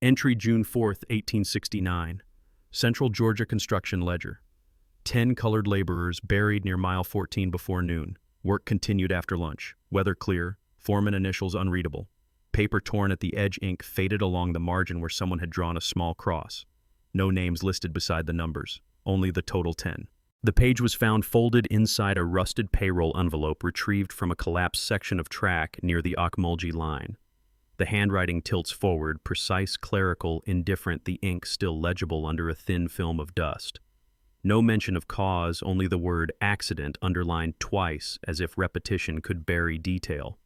Entry June 4th, 1869. Central Georgia Construction Ledger. 10 colored laborers buried near mile 14 before noon. Work continued after lunch. Weather clear. Foreman initials unreadable. Paper torn at the edge, ink faded along the margin where someone had drawn a small cross. No names listed beside the numbers, only the total 10. The page was found folded inside a rusted payroll envelope retrieved from a collapsed section of track near the Ocmulgee line. The handwriting tilts forward, precise, clerical, indifferent, the ink still legible under a thin film of dust. No mention of cause, only the word accident underlined twice as if repetition could bury detail.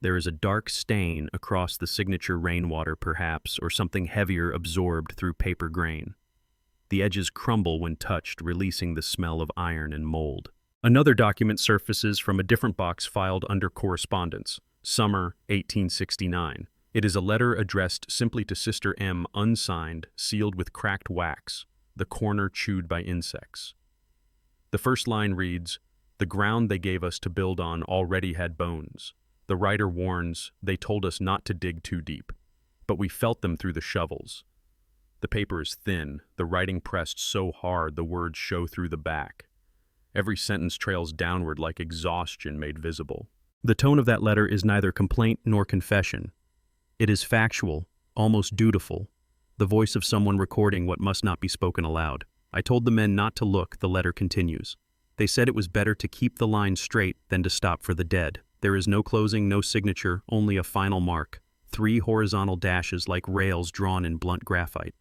There is a dark stain across the signature, rainwater perhaps, or something heavier absorbed through paper grain. The edges crumble when touched, releasing the smell of iron and mold. Another document surfaces from a different box filed under correspondence. Summer, 1869. It is a letter addressed simply to Sister M, unsigned, sealed with cracked wax, the corner chewed by insects. The first line reads, "The ground they gave us to build on already had bones. The writer warns, they told us not to dig too deep, but we felt them through the shovels." The paper is thin, the writing pressed so hard the words show through the back. Every sentence trails downward like exhaustion made visible. The tone of that letter is neither complaint nor confession. It is factual, almost dutiful, the voice of someone recording what must not be spoken aloud. "I told the men not to look," the letter continues. "They said it was better to keep the line straight than to stop for the dead. There is no closing, no signature, only a final mark. 3 horizontal dashes like rails drawn in blunt graphite.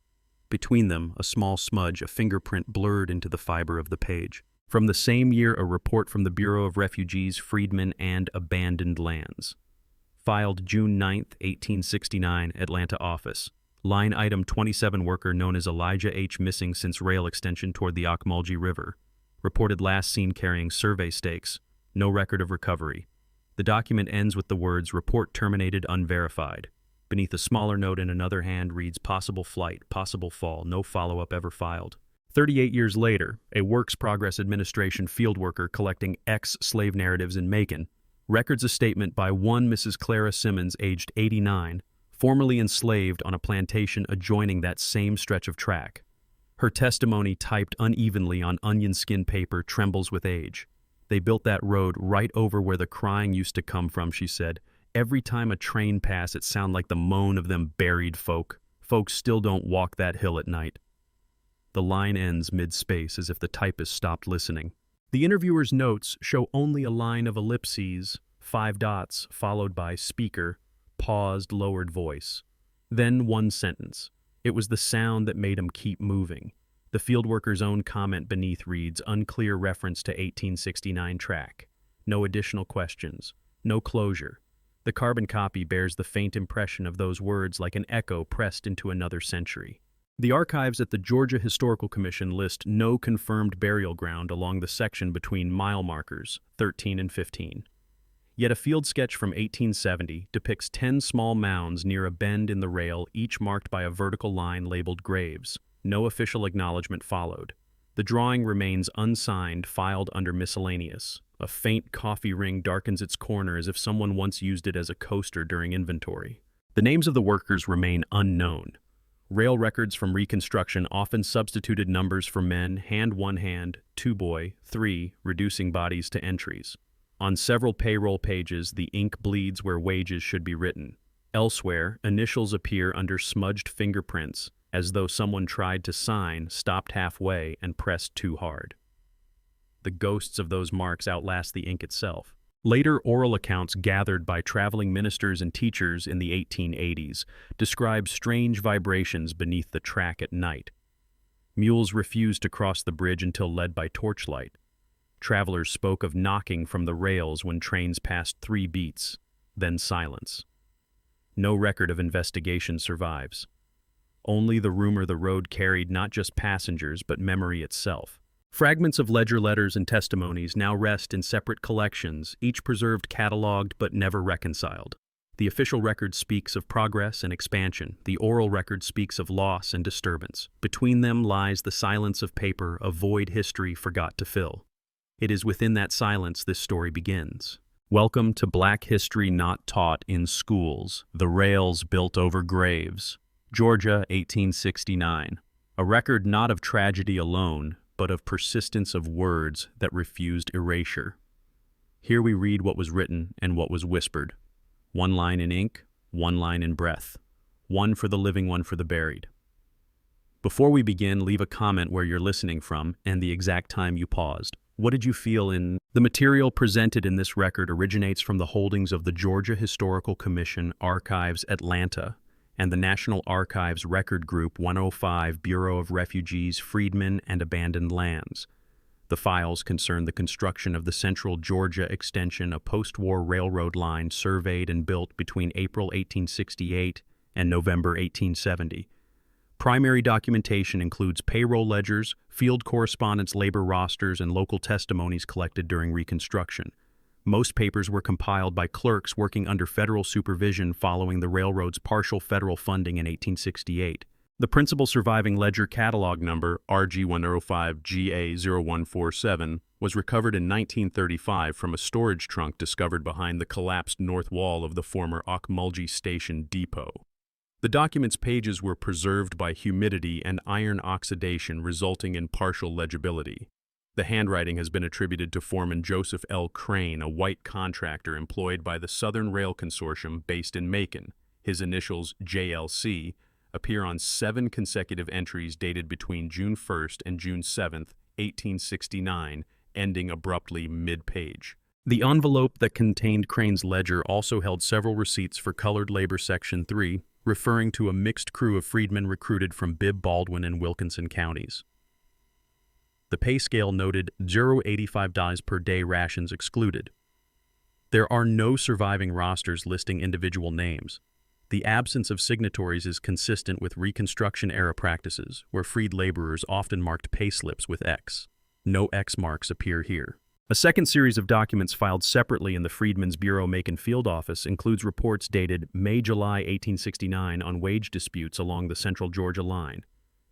Between them, a small smudge, a fingerprint blurred into the fiber of the page. From the same year, a report from the Bureau of Refugees, Freedmen, and Abandoned Lands. Filed June 9th, 1869, Atlanta office. Line item 27 worker known as Elijah H. missing since rail extension toward the Ocmulgee River. Reported last seen carrying survey stakes. No record of recovery." The document ends with the words, "Report terminated unverified." Beneath a smaller note in another hand reads, "Possible flight, possible fall, no follow-up ever filed." 38 years later, a Works Progress Administration field worker collecting ex-slave narratives in Macon records a statement by one Mrs. Clara Simmons, aged 89, formerly enslaved on a plantation adjoining that same stretch of track. Her testimony, typed unevenly on onion skin paper, trembles with age. "They built that road right over where the crying used to come from," she said. "Every time a train passed, it sounded like the moan of them buried folk. Folks still don't walk that hill at night." The line ends mid-space as if the typist stopped listening. The interviewer's notes show only a line of ellipses, 5 dots, followed by speaker, paused, lowered voice. Then one sentence. "It was the sound that made 'em keep moving." The fieldworker's own comment beneath reads, "Unclear reference to 1869 track. No additional questions. No closure." The carbon copy bears the faint impression of those words like an echo pressed into another century. The archives at the Georgia Historical Commission list no confirmed burial ground along the section between mile markers 13 and 15. Yet a field sketch from 1870 depicts 10 small mounds near a bend in the rail, each marked by a vertical line labeled graves. No official acknowledgement followed. The drawing remains unsigned, filed under miscellaneous. A faint coffee ring darkens its corner as if someone once used it as a coaster during inventory. The names of the workers remain unknown. Rail records from Reconstruction often substituted numbers for men, hand 1 hand, 2 boy, 3, reducing bodies to entries. On several payroll pages, the ink bleeds where wages should be written. Elsewhere, initials appear under smudged fingerprints, as though someone tried to sign, stopped halfway, and pressed too hard. The ghosts of those marks outlast the ink itself. Later oral accounts gathered by traveling ministers and teachers in the 1880s describe strange vibrations beneath the track at night. Mules refused to cross the bridge until led by torchlight. Travelers spoke of knocking from the rails when trains passed 3 beats, then silence. No record of investigation survives. Only the rumor the road carried not just passengers but memory itself. Fragments of ledger letters and testimonies now rest in separate collections, each preserved, cataloged, but never reconciled. The official record speaks of progress and expansion. The oral record speaks of loss and disturbance. Between them lies the silence of paper, a void history forgot to fill. It is within that silence this story begins. Welcome to Black History Not Taught in Schools, the rails built over graves. Georgia, 1869. A record not of tragedy alone, but of persistence of words that refused erasure. Here we read what was written and what was whispered. One line in ink, one line in breath. One for the living, one for the buried. Before we begin, leave a comment where you're listening from and the exact time you paused. What did you feel in? The material presented in this record originates from the holdings of the Georgia Historical Commission Archives Atlanta and the National Archives Record Group 105 Bureau of Refugees, Freedmen, and Abandoned Lands. The files concern the construction of the Central Georgia Extension, a post-war railroad line surveyed and built between April 1868 and November 1870. Primary documentation includes payroll ledgers, field correspondence, labor rosters, and local testimonies collected during Reconstruction. Most papers were compiled by clerks working under federal supervision following the railroad's partial federal funding in 1868. The principal surviving ledger catalog number, RG105GA0147, was recovered in 1935 from a storage trunk discovered behind the collapsed north wall of the former Ocmulgee Station depot. The document's pages were preserved by humidity and iron oxidation, resulting in partial legibility. The handwriting has been attributed to foreman Joseph L. Crane, a white contractor employed by the Southern Rail Consortium based in Macon. His initials, JLC, appear on 7 consecutive entries dated between June 1st and June 7th, 1869, ending abruptly mid-page. The envelope that contained Crane's ledger also held several receipts for colored labor Section 3, referring to a mixed crew of freedmen recruited from Bibb, Baldwin, and Wilkinson counties. The pay scale noted $0.85 per day, rations excluded. There are no surviving rosters listing individual names. The absence of signatories is consistent with Reconstruction-era practices, where freed laborers often marked pay slips with X. No X marks appear here. A second series of documents filed separately in the Freedmen's Bureau Macon Field Office includes reports dated May-July 1869 on wage disputes along the Central Georgia line.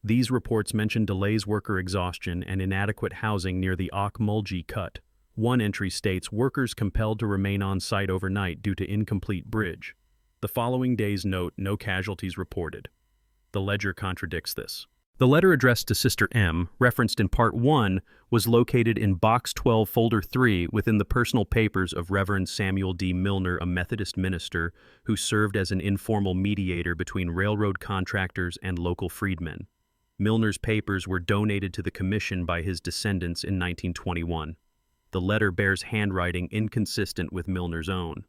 These reports mention delays, worker exhaustion, and inadequate housing near the Ocmulgee Cut. One entry states workers compelled to remain on site overnight due to incomplete bridge. The following days note no casualties reported. The ledger contradicts this. The letter addressed to Sister M, referenced in Part 1, was located in Box 12, Folder 3 within the personal papers of Reverend Samuel D. Milner, a Methodist minister who served as an informal mediator between railroad contractors and local freedmen. Milner's papers were donated to the commission by his descendants in 1921. The letter bears handwriting inconsistent with Milner's own.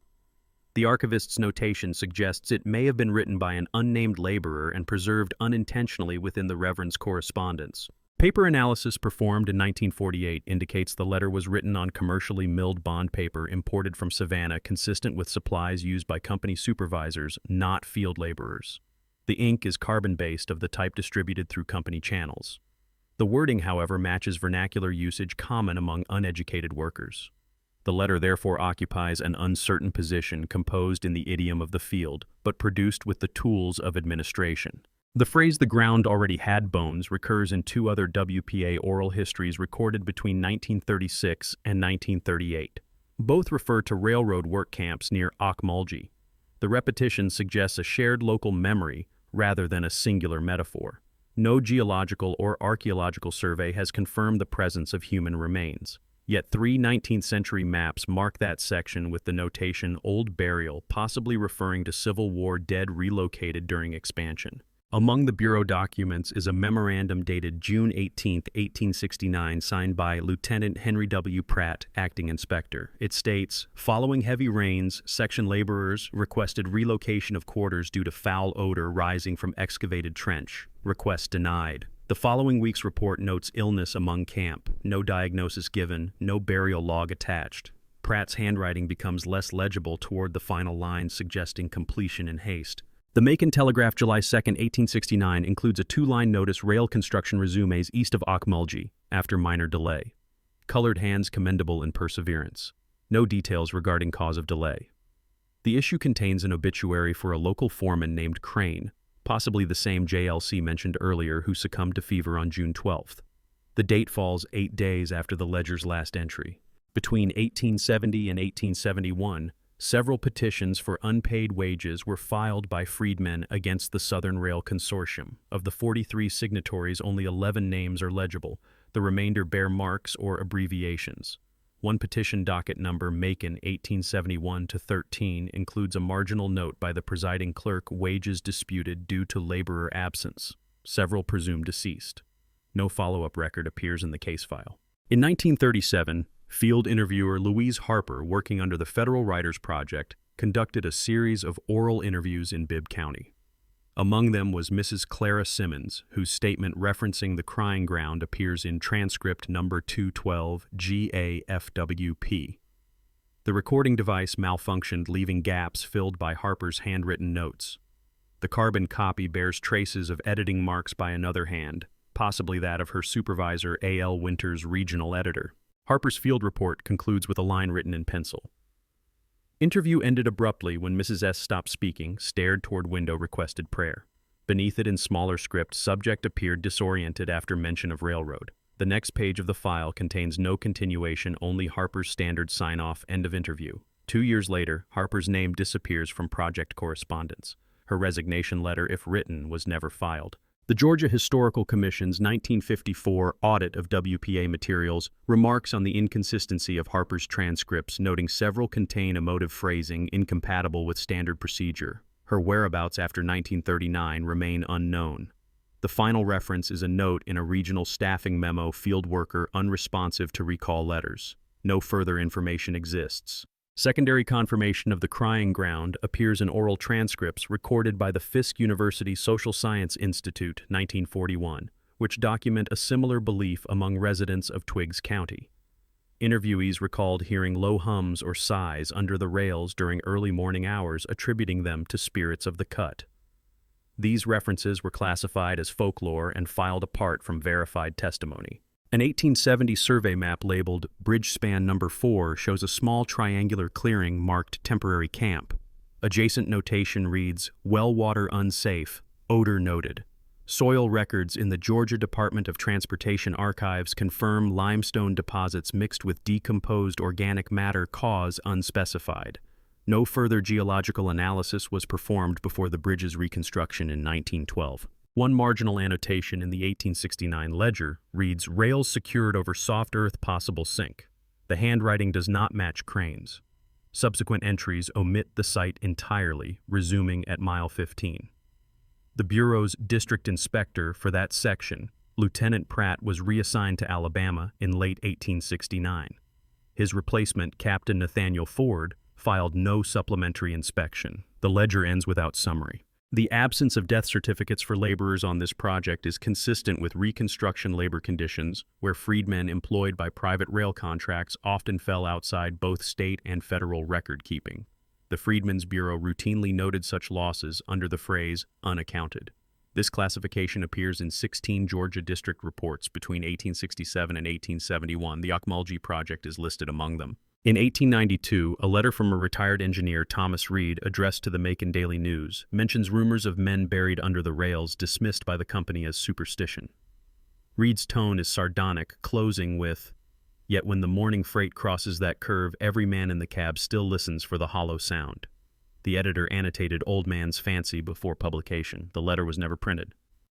The archivist's notation suggests it may have been written by an unnamed laborer and preserved unintentionally within the Reverend's correspondence. Paper analysis performed in 1948 indicates the letter was written on commercially milled bond paper imported from Savannah, consistent with supplies used by company supervisors, not field laborers. The ink is carbon-based, of the type distributed through company channels. The wording, however, matches vernacular usage common among uneducated workers. The letter therefore occupies an uncertain position composed in the idiom of the field, but produced with the tools of administration. The phrase "the ground already had bones" recurs in 2 other WPA oral histories recorded between 1936 and 1938. Both refer to railroad work camps near Ocmulgee. The repetition suggests a shared local memory rather than a singular metaphor. No geological or archaeological survey has confirmed the presence of human remains. Yet 3 19th-century maps mark that section with the notation "Old Burial," possibly referring to Civil War dead relocated during expansion. Among the Bureau documents is a memorandum dated June 18, 1869, signed by Lieutenant Henry W. Pratt, acting inspector. It states, "Following heavy rains, section laborers requested relocation of quarters due to foul odor rising from excavated trench. Request denied." The following week's report notes illness among camp, no diagnosis given, no burial log attached. Pratt's handwriting becomes less legible toward the final line, suggesting completion in haste. The Macon Telegraph, July 2, 1869, includes a 2-line notice: rail construction resumes east of Ocmulgee, after minor delay. Colored hands commendable in perseverance. No details regarding cause of delay. The issue contains an obituary for a local foreman named Crane, possibly the same JLC mentioned earlier, who succumbed to fever on June 12th. The date falls 8 days after the ledger's last entry. Between 1870 and 1871, Several petitions for unpaid wages were filed by freedmen against the Southern Rail Consortium. Of the 43 signatories, only 11 names are legible. The remainder bear marks or abbreviations. One petition, docket number Macon 1871-13, includes a marginal note by the presiding clerk, wages disputed due to laborer absence. Several presumed deceased. No follow-up record appears in the case file. In 1937, field interviewer Louise Harper, working under the Federal Writers Project, conducted a series of oral interviews in Bibb County. Among them was Mrs. Clara Simmons, whose statement referencing the crying ground appears in transcript number 212 GAFWP. The recording device malfunctioned, leaving gaps filled by Harper's handwritten notes. The carbon copy bears traces of editing marks by another hand, possibly that of her supervisor, A.L. Winters, regional editor. Harper's field report concludes with a line written in pencil. Interview ended abruptly when Mrs. S. stopped speaking, stared toward window, requested prayer. Beneath it in smaller script, subject appeared disoriented after mention of railroad. The next page of the file contains no continuation, only Harper's standard sign-off, end of interview. 2 years later, Harper's name disappears from project correspondence. Her resignation letter, if written, was never filed. The Georgia Historical Commission's 1954 audit of WPA materials remarks on the inconsistency of Harper's transcripts, noting several contain emotive phrasing incompatible with standard procedure. Her whereabouts after 1939 remain unknown. The final reference is a note in a regional staffing memo, field worker unresponsive to recall letters. No further information exists. Secondary confirmation of the crying ground appears in oral transcripts recorded by the Fisk University Social Science Institute, 1941, which document a similar belief among residents of Twiggs County. Interviewees recalled hearing low hums or sighs under the rails during early morning hours, attributing them to spirits of the cut. These references were classified as folklore and filed apart from verified testimony. An 1870 survey map labeled Bridge Span No. 4 shows a small triangular clearing marked temporary camp. Adjacent notation reads, well water unsafe, odor noted. Soil records in the Georgia Department of Transportation archives confirm limestone deposits mixed with decomposed organic matter, cause unspecified. No further geological analysis was performed before the bridge's reconstruction in 1912. One marginal annotation in the 1869 ledger reads, rails secured over soft earth, possible sink. The handwriting does not match Crane's. Subsequent entries omit the site entirely, resuming at mile 15. The Bureau's district inspector for that section, Lieutenant Pratt, was reassigned to Alabama in late 1869. His replacement, Captain Nathaniel Ford, filed no supplementary inspection. The ledger ends without summary. The absence of death certificates for laborers on this project is consistent with Reconstruction labor conditions, where freedmen employed by private rail contracts often fell outside both state and federal record keeping. The Freedmen's Bureau routinely noted such losses under the phrase unaccounted. This classification appears in 16 Georgia district reports between 1867 and 1871. The Ocmulgee Project is listed among them. In 1892, a letter from a retired engineer, Thomas Reed, addressed to the Macon Daily News, mentions rumors of men buried under the rails dismissed by the company as superstition. Reed's tone is sardonic, closing with, "Yet when the morning freight crosses that curve, every man in the cab still listens for the hollow sound." The editor annotated Old Man's Fancy before publication. The letter was never printed.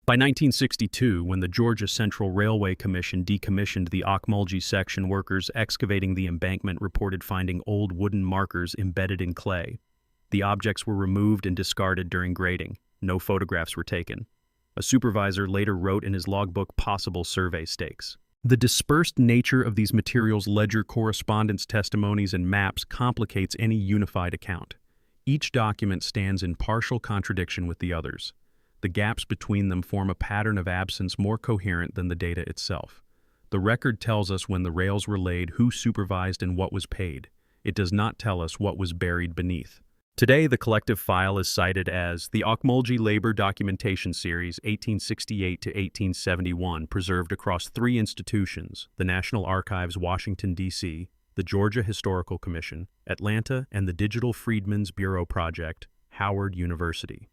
By 1962, when the Georgia Central Railway Commission decommissioned the Ocmulgee section, workers excavating the embankment reported finding old wooden markers embedded in clay. The objects were removed and discarded during grading. No photographs were taken. A supervisor later wrote in his logbook possible survey stakes. The dispersed nature of these materials, ledger correspondence, testimonies, and maps complicates any unified account. Each document stands in partial contradiction with the others. The gaps between them form a pattern of absence more coherent than the data itself. The record tells us when the rails were laid, who supervised, and what was paid. It does not tell us what was buried beneath. Today, the collective file is cited as the Ocmulgee Labor Documentation Series 1868 to 1871, preserved across 3 institutions: the National Archives, Washington, D.C., the Georgia Historical Commission, Atlanta, and the Digital Freedmen's Bureau Project, Howard University.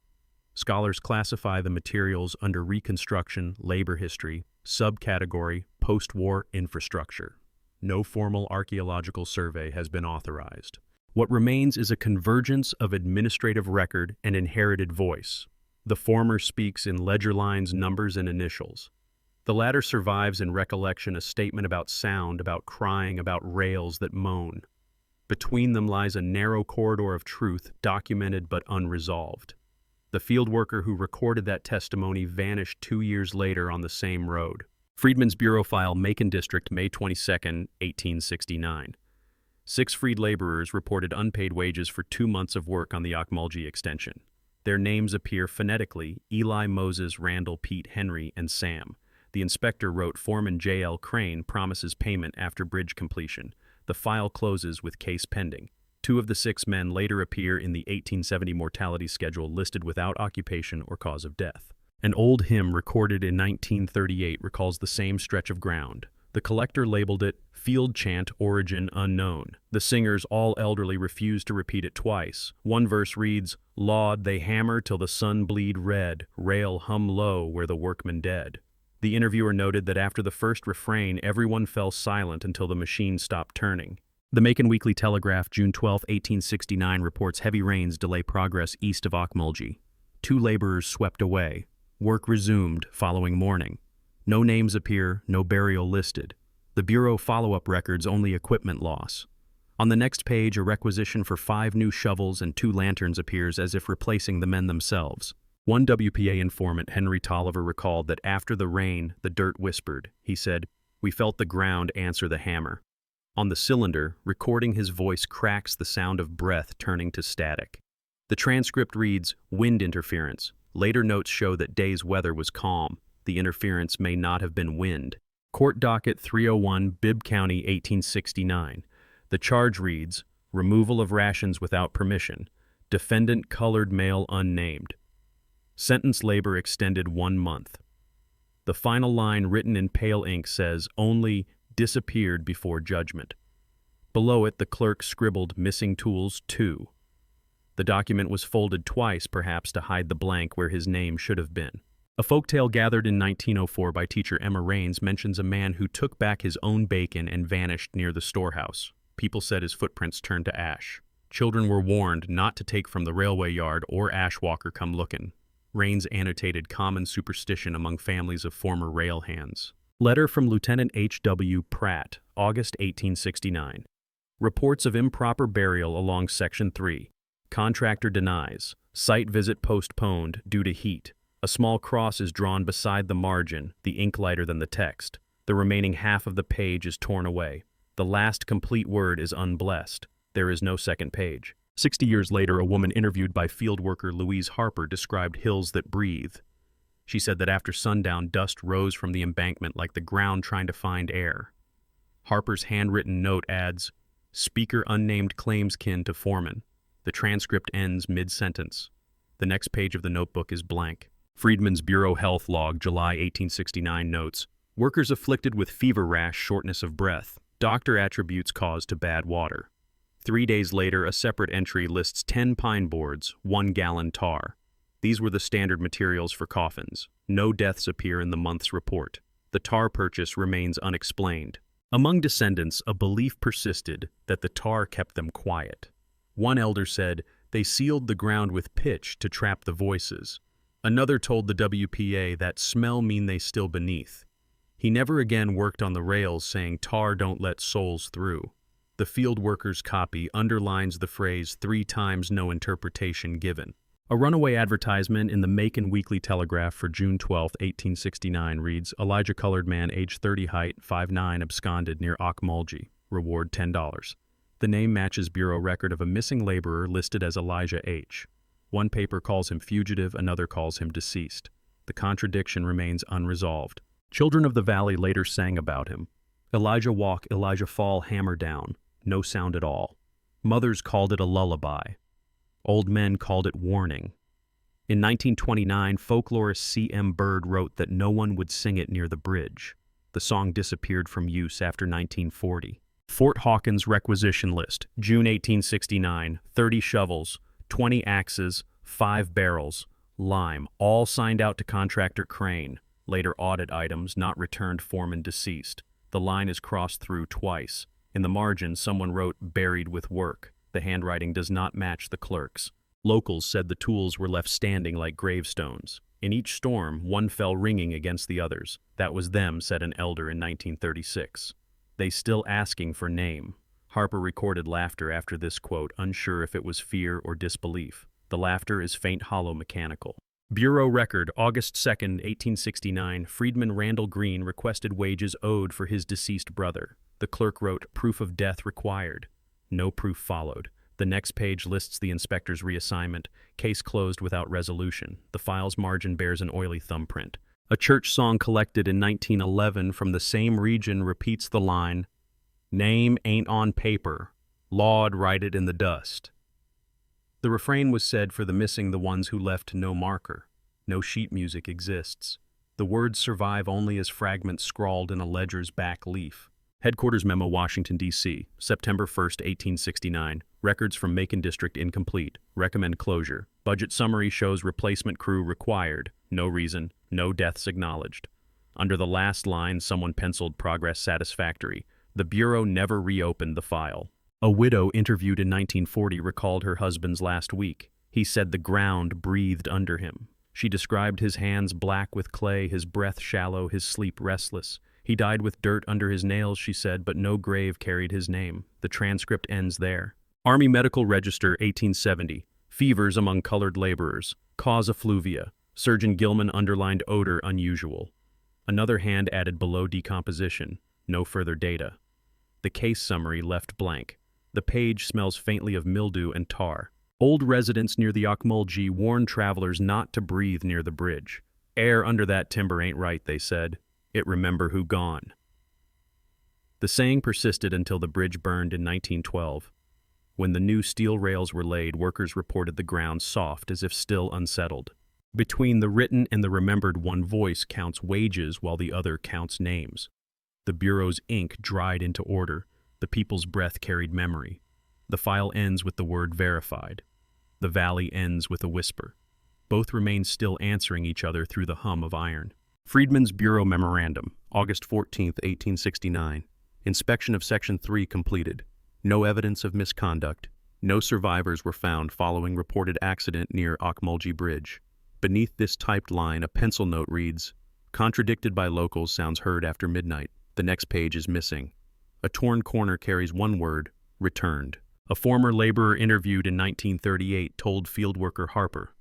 Scholars classify the materials under Reconstruction, Labor History, subcategory Post-War Infrastructure. No formal archaeological survey has been authorized. What remains is a convergence of administrative record and inherited voice. The former speaks in ledger lines, numbers, and initials. The latter survives in recollection, a statement about sound, about crying, about rails that moan. Between them lies a narrow corridor of truth, documented but unresolved. The field worker who recorded that testimony vanished 2 years later on the same road. Freedmen's Bureau file, Macon District, May 22, 1869. 6 freed laborers reported unpaid wages for 2 months of work on the Ocmulgee extension. Their names appear phonetically: Eli, Moses, Randall, Pete, Henry, and Sam. The inspector wrote, Foreman J.L. Crane promises payment after bridge completion. The file closes with case pending. 2 of the 6 men later appear in the 1870 mortality schedule, listed without occupation or cause of death. An old hymn recorded in 1938 recalls the same stretch of ground. The collector labeled it Field Chant, Origin Unknown. The singers, all elderly, refused to repeat it twice. One verse reads, Laud, they hammer till the sun bleed red, rail hum low where the workman dead. The interviewer noted that after the first refrain, everyone fell silent until the machine stopped turning. The Macon Weekly Telegraph, June 12, 1869, reports heavy rains delay progress east of Ocmulgee. 2 laborers swept away. Work resumed following morning. No names appear, no burial listed. The Bureau follow-up records only equipment loss. On the next page, a requisition for 5 new shovels and 2 lanterns appears, as if replacing the men themselves. One WPA informant, Henry Tolliver, recalled that after the rain, the dirt whispered. He said, We felt the ground answer the hammer. On the cylinder, recording his voice cracks the sound of breath turning to static. The transcript reads, Wind interference. Later notes show that day's weather was calm. The interference may not have been wind. Court docket 301, Bibb County, 1869. The charge reads, Removal of rations without permission. Defendant colored male unnamed. Sentence labor extended 1 month. The final line, written in pale ink, says, Only disappeared before judgment. Below it, the clerk scribbled, Missing tools 2. The document was folded twice, perhaps to hide the blank where his name should have been. A folktale gathered in 1904 by teacher Emma Raines mentions a man who took back his own bacon and vanished near the storehouse. People said his footprints turned to ash. Children were warned not to take from the railway yard or ash walker come lookin'. Raines annotated common superstition among families of former rail hands. Letter from Lieutenant H.W. Pratt, August 1869. Reports of improper burial along Section 3. Contractor denies. Site visit postponed due to heat. A small cross is drawn beside the margin, the ink lighter than the text. The remaining half of the page is torn away. The last complete word is unblessed. There is no second page. 60 years later, a woman interviewed by field worker Louise Harper described hills that breathe. She said that after sundown, dust rose from the embankment like the ground trying to find air. Harper's handwritten note adds, Speaker unnamed claims kin to foreman. The transcript ends mid-sentence. The next page of the notebook is blank. Freedmen's Bureau Health Log, July 1869 notes, Workers afflicted with fever rash, shortness of breath. Doctor attributes cause to bad water. 3 days later, a separate entry lists 10 pine boards, 1 gallon tar. These were the standard materials for coffins. No deaths appear in the month's report. The tar purchase remains unexplained. Among descendants, a belief persisted that the tar kept them quiet. One elder said, they sealed the ground with pitch to trap the voices. Another told the WPA that smell mean they still beneath. He never again worked on the rails, saying tar don't let souls through. The field worker's copy underlines the phrase 3 times no interpretation given. A runaway advertisement in the Macon Weekly Telegraph for June 12, 1869 reads, Elijah colored man, age 30, height 5'9", absconded near Ocmulgee. Reward $10. The name matches Bureau record of a missing laborer listed as Elijah H. One paper calls him fugitive, another calls him deceased. The contradiction remains unresolved. Children of the Valley later sang about him. Elijah walk, Elijah fall, hammer down. No sound at all. Mothers called it a lullaby. Old men called it warning. In 1929, folklorist C.M. Bird wrote that no one would sing it near the bridge. The song disappeared from use after 1940. Fort Hawkins requisition list, June 1869, 30 shovels, 20 axes, 5 barrels, lime, all signed out to contractor Crane. Later audit items not returned, foreman deceased. The line is crossed through twice. In the margin, someone wrote, buried with work. The handwriting does not match the clerk's. Locals said the tools were left standing like gravestones. In each storm, one fell ringing against the others. That was them, said an elder in 1936. They still asking for name. Harper recorded laughter after this quote, unsure if it was fear or disbelief. The laughter is faint, hollow, mechanical. Bureau record, August 2, 1869, Freedman Randall Green requested wages owed for his deceased brother. The clerk wrote, proof of death required. No proof followed. The next page lists the inspector's reassignment. Case closed without resolution. The file's margin bears an oily thumbprint. A church song collected in 1911 from the same region repeats the line, "Name ain't on paper. Law'd write it in the dust." The refrain was said for the missing, the ones who left no marker. No sheet music exists. The words survive only as fragments scrawled in a ledger's back leaf. Headquarters Memo, Washington, D.C., September 1, 1869. Records from Macon District incomplete. Recommend closure. Budget summary shows replacement crew required. No reason. No deaths acknowledged. Under the last line, someone penciled progress satisfactory. The Bureau never reopened the file. A widow interviewed in 1940 recalled her husband's last week. He said the ground breathed under him. She described his hands black with clay, his breath shallow, his sleep restless. He died with dirt under his nails, she said, but no grave carried his name. The transcript ends there. Army Medical Register, 1870. Fevers among colored laborers. Cause effluvia. Surgeon Gilman underlined odor unusual. Another hand added below decomposition. No further data. The case summary left blank. The page smells faintly of mildew and tar. Old residents near the Ocmulgee warned travelers not to breathe near the bridge. Air under that timber ain't right, they said. It remember who gone. The saying persisted until the bridge burned in 1912. When the new steel rails were laid, workers reported the ground soft as if still unsettled. Between the written and the remembered, one voice counts wages while the other counts names. The Bureau's ink dried into order. The people's breath carried memory. The file ends with the word verified. The valley ends with a whisper. Both remain still, answering each other through the hum of iron. Freedman's Bureau Memorandum, August 14, 1869. Inspection of Section 3 completed. No evidence of misconduct. No survivors were found following reported accident near Ocmulgee Bridge. Beneath this typed line, a pencil note reads, "Contradicted by locals, sounds heard after midnight." The next page is missing. A torn corner carries one word, returned. A former laborer interviewed in 1938 told fieldworker Harper.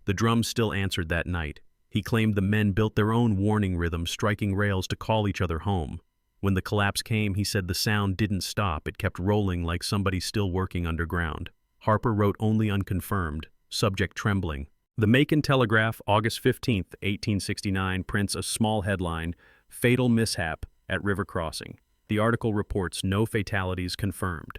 The drums still answered that night. He claimed the men built their own warning rhythm, striking rails to call each other home. When the collapse came, he said the sound didn't stop. It kept rolling like somebody still working underground. Harper wrote only unconfirmed, subject trembling. The Macon Telegraph, August 15, 1869, prints a small headline, "Fatal Mishap at River Crossing." The article reports no fatalities confirmed.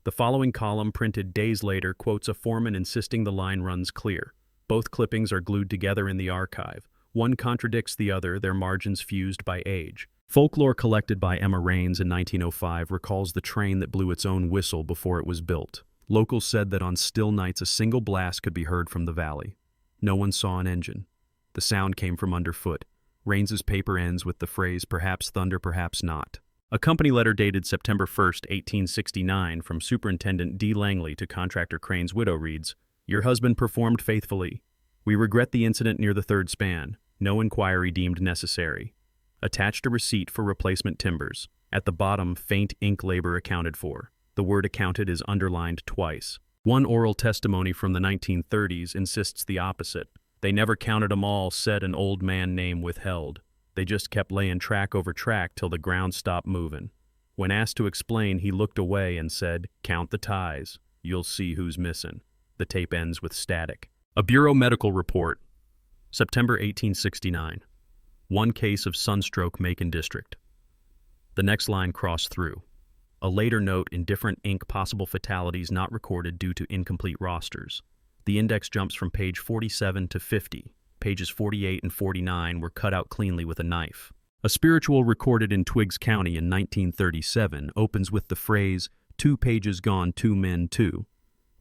The following column, printed days later, quotes a foreman insisting the line runs clear. Both clippings are glued together in the archive. One contradicts the other, their margins fused by age. Folklore collected by Emma Raines in 1905 recalls the train that blew its own whistle before it was built. Locals said that on still nights a single blast could be heard from the valley. No one saw an engine. The sound came from underfoot. Raines's paper ends with the phrase, "Perhaps thunder, perhaps not." A company letter dated September 1, 1869, from Superintendent D. Langley to Contractor Crane's widow reads, "Your husband performed faithfully. We regret the incident near the third span. No inquiry deemed necessary." Attached a receipt for replacement timbers. At the bottom, faint ink labor accounted for. The word accounted is underlined twice. One oral testimony from the 1930s insists the opposite. "They never counted 'em all," said an old man name withheld. "They just kept laying track over track till the ground stopped moving." When asked to explain, he looked away and said, "Count the ties. You'll see who's missing." The tape ends with static. A Bureau Medical Report, September 1869. One case of sunstroke, Macon District. The next line crossed through. A later note in different ink, possible fatalities not recorded due to incomplete rosters. The index jumps from page 47 to 50. Pages 48 and 49 were cut out cleanly with a knife. A spiritual recorded in Twiggs County in 1937 opens with the phrase, "2 pages gone, 2 men, 2."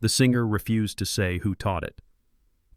The singer refused to say who taught it.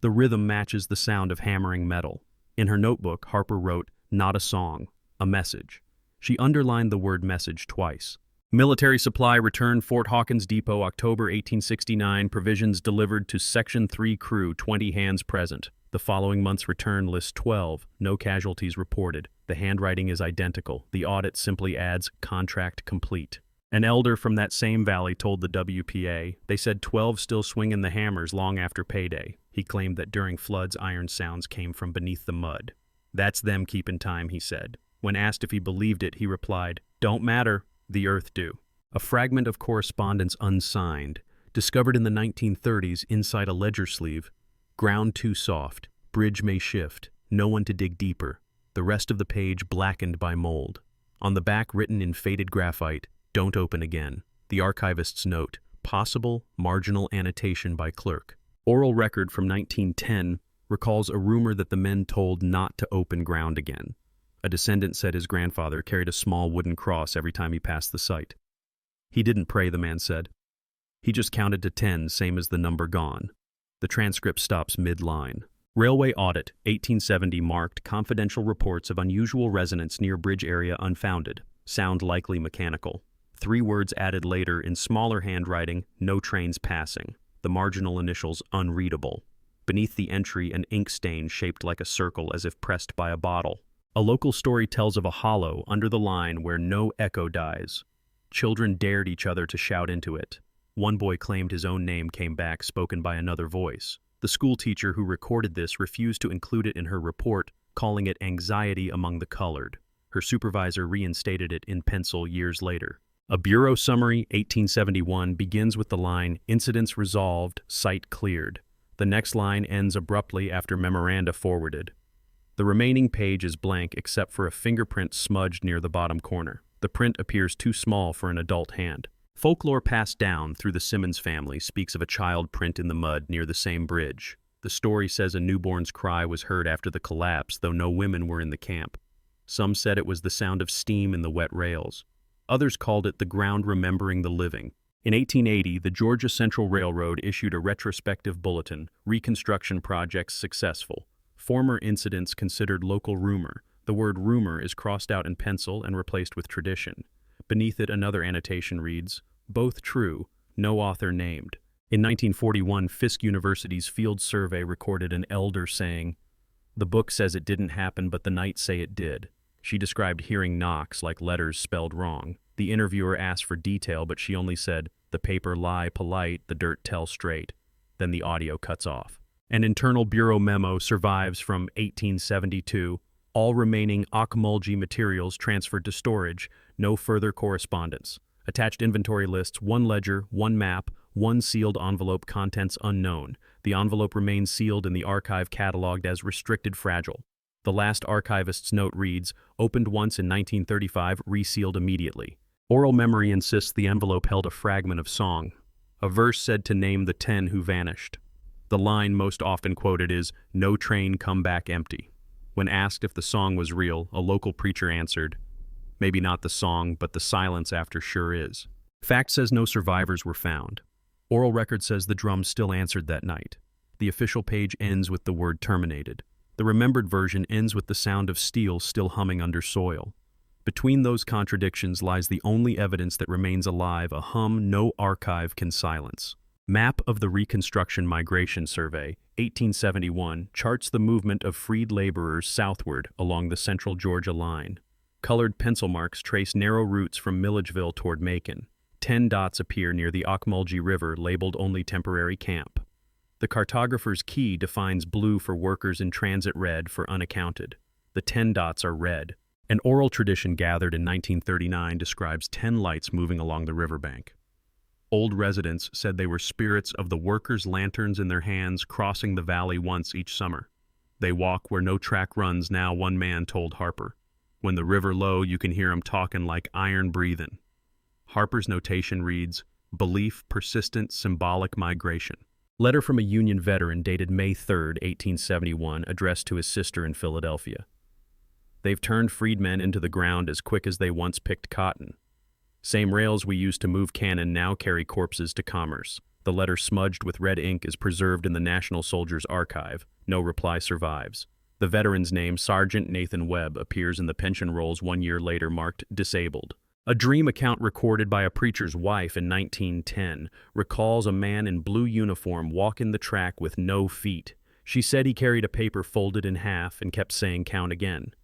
The rhythm matches the sound of hammering metal. In her notebook, Harper wrote, "Not a song, a message." She underlined the word message twice. Military supply returned Fort Hawkins Depot, October 1869. Provisions delivered to Section 3 crew, 20 hands present. The following month's return lists 12. No casualties reported. The handwriting is identical. The audit simply adds contract complete. An elder from that same valley told the WPA, they said 12 still swinging the hammers long after payday. He claimed that during floods, iron sounds came from beneath the mud. That's them keeping time, he said. When asked if he believed it, he replied, "Don't matter, the earth do." A fragment of correspondence unsigned, discovered in the 1930s inside a ledger sleeve. Ground too soft, bridge may shift, no one to dig deeper. The rest of the page blackened by mold. On the back, written in faded graphite, "Don't open again." The archivist's note, possible marginal annotation by clerk. Oral record from 1910 recalls a rumor that the men told not to open ground again. A descendant said his grandfather carried a small wooden cross every time he passed the site. He didn't pray, the man said. He just counted to 10, same as the number gone. The transcript stops mid-line. Railway audit, 1870 marked confidential reports of unusual resonance near bridge area unfounded. Sound likely mechanical. 3 words added later in smaller handwriting, no trains passing. The marginal initials unreadable. Beneath the entry, an ink stain shaped like a circle as if pressed by a bottle. A local story tells of a hollow under the line where no echo dies. Children dared each other to shout into it. One boy claimed his own name came back spoken by another voice. The school teacher who recorded this refused to include it in her report, calling it anxiety among the colored. Her supervisor reinstated it in pencil years later. A bureau summary, 1871, begins with the line, "Incidents resolved, site cleared." The next line ends abruptly after memoranda forwarded. The remaining page is blank except for a fingerprint smudged near the bottom corner. The print appears too small for an adult hand. Folklore passed down through the Simmons family speaks of a child print in the mud near the same bridge. The story says a newborn's cry was heard after the collapse, though no women were in the camp. Some said it was the sound of steam in the wet rails. Others called it the ground remembering the living. In 1880, the Georgia Central Railroad issued a retrospective bulletin, "Reconstruction Projects Successful." Former incidents considered local rumor. The word rumor is crossed out in pencil and replaced with tradition. Beneath it, another annotation reads, "Both true, no author named." In 1941, Fisk University's field survey recorded an elder saying, "The book says it didn't happen, but the night say it did." She described hearing knocks like letters spelled wrong. The interviewer asked for detail, but she only said, "The paper lie polite, the dirt tell straight." Then the audio cuts off. An internal bureau memo survives from 1872. All remaining Ocmulgee materials transferred to storage, no further correspondence. Attached inventory lists 1 ledger, 1 map, 1 sealed envelope, contents unknown. The envelope remains sealed in the archive cataloged as restricted fragile. The last archivist's note reads, "Opened once in 1935, resealed immediately." Oral memory insists the envelope held a fragment of song, a verse said to name the 10 who vanished. The line most often quoted is, "No train come back empty." When asked if the song was real, a local preacher answered, "Maybe not the song, but the silence after sure is." Fact says no survivors were found. Oral record says the drum still answered that night. The official page ends with the word terminated. The remembered version ends with the sound of steel still humming under soil. Between those contradictions lies the only evidence that remains alive, a hum no archive can silence. Map of the Reconstruction Migration Survey, 1871, charts the movement of freed laborers southward along the central Georgia line. Colored pencil marks trace narrow routes from Milledgeville toward Macon. 10 dots appear near the Ocmulgee River labeled only temporary camp. The cartographer's key defines blue for workers in transit, red for unaccounted. The 10 dots are red. An oral tradition gathered in 1939 describes 10 lights moving along the riverbank. Old residents said they were spirits of the workers' lanterns in their hands crossing the valley once each summer. "They walk where no track runs now," one man told Harper. "When the river low, you can hear 'em talking like iron breathing." Harper's notation reads, "Belief, persistent, symbolic migration." Letter from a Union veteran dated May 3, 1871, addressed to his sister in Philadelphia. "They've turned freedmen into the ground as quick as they once picked cotton. Same rails we used to move cannon now carry corpses to commerce." The letter, smudged with red ink, is preserved in the National Soldiers' Archive. No reply survives. The veteran's name, Sergeant Nathan Webb, appears in the pension rolls 1 year later marked disabled. A dream account recorded by a preacher's wife in 1910 recalls a man in blue uniform walking the track with no feet. She said he carried a paper folded in half and kept saying, "Count again."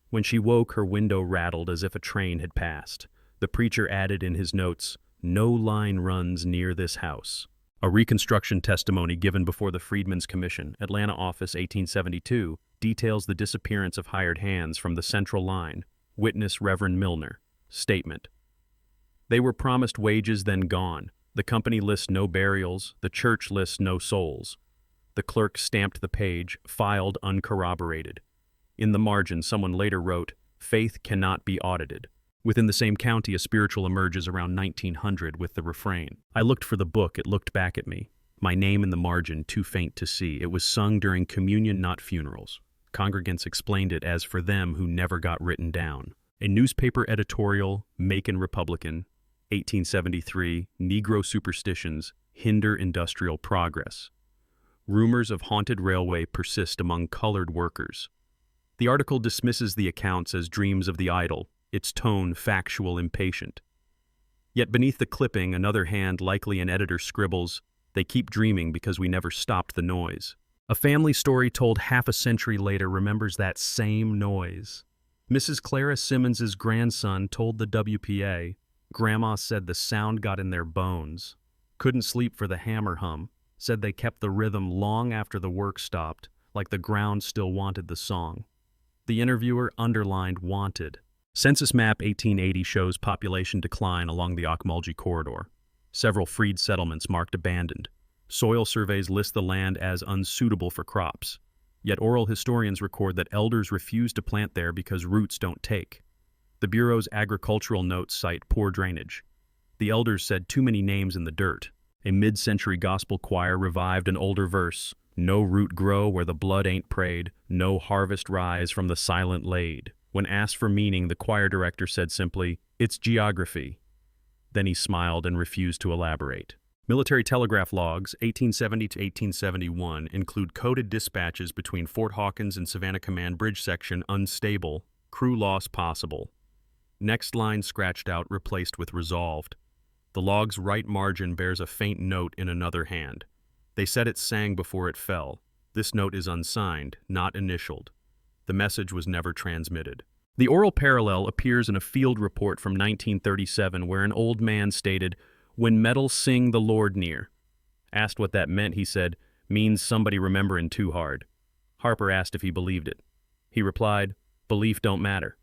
When she woke, her window rattled as if a train had passed. The preacher added in his notes, "No line runs near this house." A reconstruction testimony given before the Freedmen's Commission, Atlanta office, 1872, details the disappearance of hired hands from the central line. Witness Reverend Milner. Statement: they were promised wages, then gone. The company lists no burials, the church lists no souls. The clerk stamped the page, filed uncorroborated. In the margin, someone later wrote, "Faith cannot be audited." Within the same county, a spiritual emerges around 1900 with the refrain, "I looked for the book, it looked back at me. My name in the margin, too faint to see." It was sung during communion, not funerals. Congregants explained it as "for them who never got written down." A newspaper editorial, Macon Republican, 1873, Negro superstitions hinder industrial progress. Rumors of haunted railway persist among colored workers. The article dismisses the accounts as dreams of the idle, its tone factual, impatient. Yet beneath the clipping, another hand, likely an editor, scribbles, "They keep dreaming because we never stopped the noise." A family story told half a century later remembers that same noise. Mrs. Clara Simmons's grandson told the WPA, "Grandma said the sound got in their bones. Couldn't sleep for the hammer hum. Said they kept the rhythm long after the work stopped, like the ground still wanted the song." The interviewer underlined "wanted." Census map 1880 shows population decline along the Ocmulgee corridor. Several freed settlements marked abandoned. Soil surveys list the land as unsuitable for crops. Yet oral historians record that elders refused to plant there because roots don't take. The Bureau's agricultural notes cite poor drainage. The elders said too many names in the dirt. A mid-century gospel choir revived an older verse, "No root grow where the blood ain't prayed, no harvest rise from the silent laid." When asked for meaning, the choir director said simply, "It's geography." Then he smiled and refused to elaborate. Military telegraph logs, 1870 to 1871, include coded dispatches between Fort Hawkins and Savannah Command Bridge section unstable, crew loss possible. Next line scratched out, replaced with resolved. The log's right margin bears a faint note in another hand. They said it sang before it fell. This note is unsigned, not initialed. The message was never transmitted. The oral parallel appears in a field report from 1937 where an old man stated, "When metal sing the Lord near." Asked what that meant, he said, "Means somebody remembering too hard." Harper asked if he believed it. He replied, "Belief don't matter.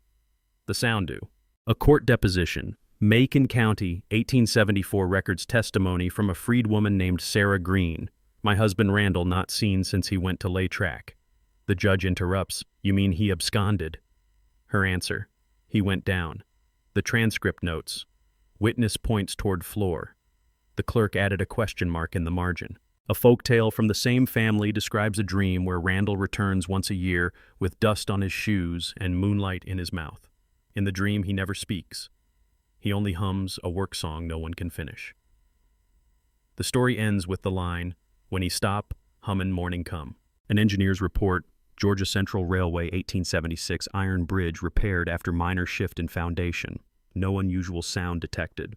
The sound do." A court deposition. Macon County, 1874 records testimony from a freedwoman named Sarah Green. "My husband Randall not seen since he went to lay track." The judge interrupts, "You mean he absconded?" Her answer, "He went down." The transcript notes, "Witness points toward floor." The clerk added a question mark in the margin. A folktale from the same family describes a dream where Randall returns once a year with dust on his shoes and moonlight in his mouth. In the dream, he never speaks. He only hums a work song no one can finish. The story ends with the line, "When he stop, hummin' morning come." An engineer's report, Georgia Central Railway, 1876, iron bridge repaired after minor shift in foundation. No unusual sound detected.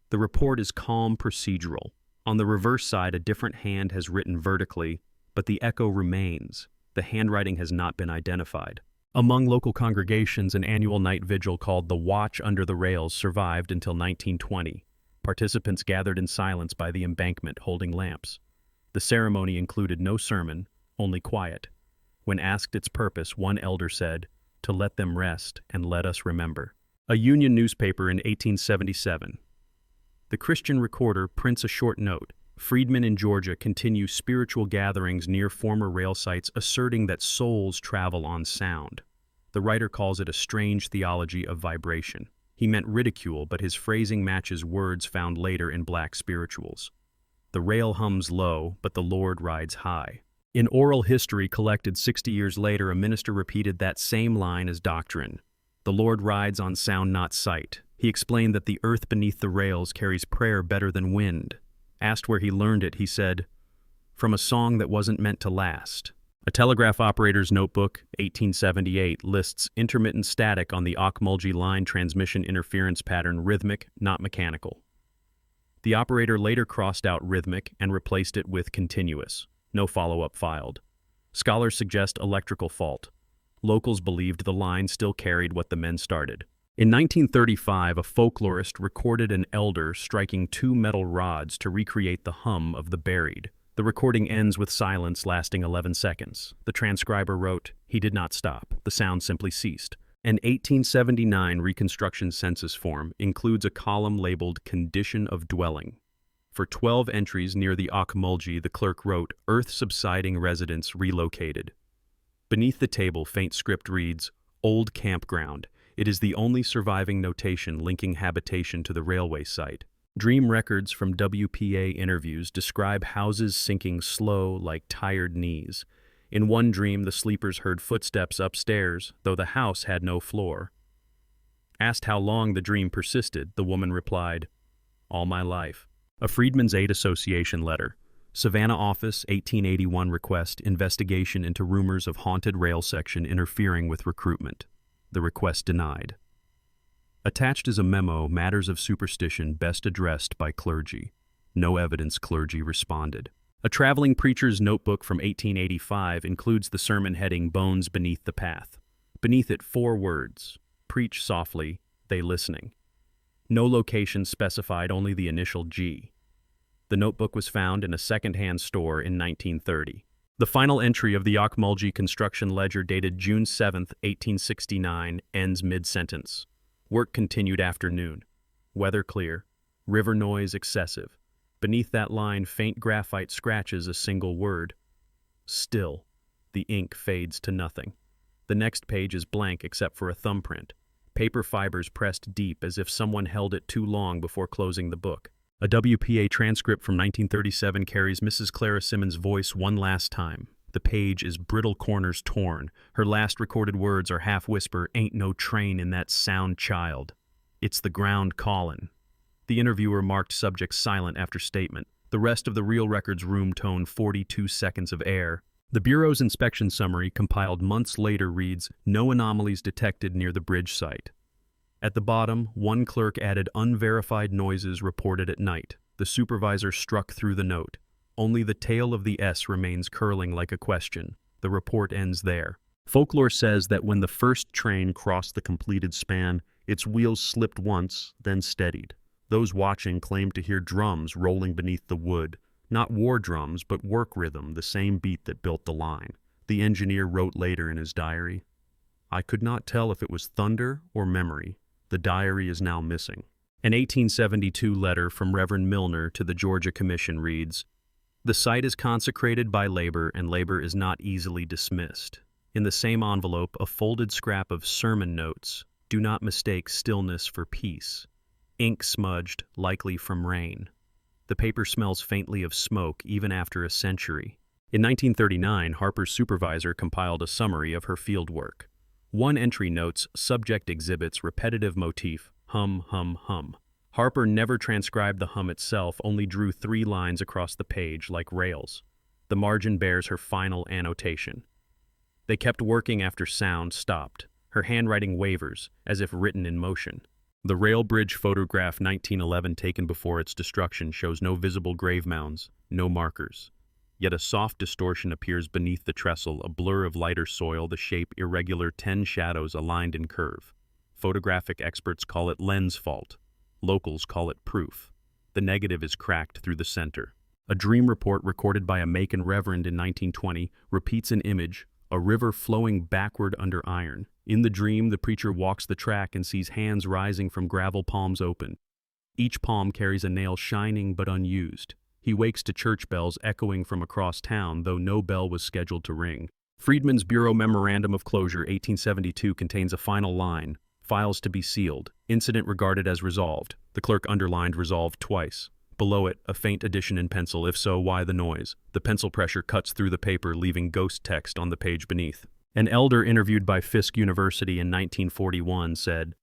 The report is calm procedural. On the reverse side, a different hand has written vertically, but the echo remains. The handwriting has not been identified. Among local congregations, an annual night vigil called the Watch Under the Rails survived until 1920. Participants gathered in silence by the embankment holding lamps. The ceremony included no sermon, only quiet. When asked its purpose, one elder said, "To let them rest and let us remember." A Union newspaper in 1877. The Christian Recorder prints a short note. Freedmen in Georgia continue spiritual gatherings near former rail sites, asserting that souls travel on sound. The writer calls it a strange theology of vibration. He meant ridicule, but his phrasing matches words found later in black spirituals. The rail hums low, but the Lord rides high. In oral history collected 60 years later, a minister repeated that same line as doctrine. The Lord rides on sound, not sight. He explained that the earth beneath the rails carries prayer better than wind. Asked where he learned it, he said, "From a song that wasn't meant to last." A telegraph operator's notebook, 1878, lists intermittent static on the Ocmulgee line transmission interference pattern rhythmic, not mechanical. The operator later crossed out rhythmic and replaced it with continuous. No follow-up filed. Scholars suggest electrical fault. Locals believed the line still carried what the men started. In 1935, a folklorist recorded an elder striking two metal rods to recreate the hum of the buried. The recording ends with silence lasting 11 seconds. The transcriber wrote, "He did not stop. The sound simply ceased." An 1879 Reconstruction census form includes a column labeled Condition of Dwelling. For 12 entries near the Ocmulgee, the clerk wrote, "Earth subsiding residents relocated." Beneath the table, faint script reads, "Old campground. It is the only surviving notation linking habitation to the railway site." Dream records from WPA interviews describe houses sinking slow like tired knees. In one dream, the sleepers heard footsteps upstairs, though the house had no floor. Asked how long the dream persisted, the woman replied, "All my life." A Freedmen's Aid Association letter. Savannah office, 1881 request, investigation into rumors of haunted rail section interfering with recruitment. The request denied. Attached is a memo, matters of superstition best addressed by clergy. No evidence, clergy responded. A traveling preacher's notebook from 1885 includes the sermon heading Bones Beneath the Path. Beneath it, 4 words: preach softly, they listening. No location specified, only the initial G. The notebook was found in a second-hand store in 1930. The final entry of the Ocmulgee construction ledger dated June 7, 1869, ends mid-sentence. Work continued afternoon. Weather clear. River noise excessive. Beneath that line, faint graphite scratches a single word. Still. The ink fades to nothing. The next page is blank except for a thumbprint. Paper fibers pressed deep as if someone held it too long before closing the book. A WPA transcript from 1937 carries Mrs. Clara Simmons' voice one last time. The page is brittle corners torn. Her last recorded words are half-whisper, "Ain't no train in that sound child. It's the ground callin'." The interviewer marked subject silent after statement. The rest of the real record's room tone 42 seconds of air. The Bureau's inspection summary, compiled months later, reads, "No anomalies detected near the bridge site." At the bottom, one clerk added unverified noises reported at night. The supervisor struck through the note. Only the tail of the S remains curling like a question. The report ends there. Folklore says that when the first train crossed the completed span, its wheels slipped once, then steadied. Those watching claimed to hear drums rolling beneath the wood. Not war drums, but work rhythm, the same beat that built the line. The engineer wrote later in his diary, "I could not tell if it was thunder or memory. The diary is now missing." An 1872 letter from Reverend Milner to the Georgia Commission reads, "The site is consecrated by labor, and labor is not easily dismissed." In the same envelope, a folded scrap of sermon notes. "Do not mistake stillness for peace." Ink smudged, likely from rain. The paper smells faintly of smoke even after a century. In 1939, Harper's supervisor compiled a summary of her field work. One entry notes, "Subject exhibits repetitive motif, hum, hum, hum." Harper never transcribed the hum itself, only drew 3 lines across the page like rails. The margin bears her final annotation. They kept working after sound stopped. Her handwriting wavers, as if written in motion. The rail bridge photograph 1911 taken before its destruction shows no visible grave mounds, no markers. Yet a soft distortion appears beneath the trestle, a blur of lighter soil, the shape irregular, 10 shadows aligned in curve. Photographic experts call it lens fault. Locals call it proof. The negative is cracked through the center. A dream report recorded by a Macon reverend in 1920 repeats an image, a river flowing backward under iron. In the dream, the preacher walks the track and sees hands rising from gravel palms open. Each palm carries a nail shining but unused. He wakes to church bells echoing from across town, though no bell was scheduled to ring. Freedmen's Bureau Memorandum of Closure, 1872, contains a final line, "Files to be sealed. Incident regarded as resolved." The clerk underlined "resolved" twice. Below it, a faint addition in pencil, "If so, why the noise?" The pencil pressure cuts through the paper, leaving ghost text on the page beneath. An elder interviewed by Fisk University in 1941 said,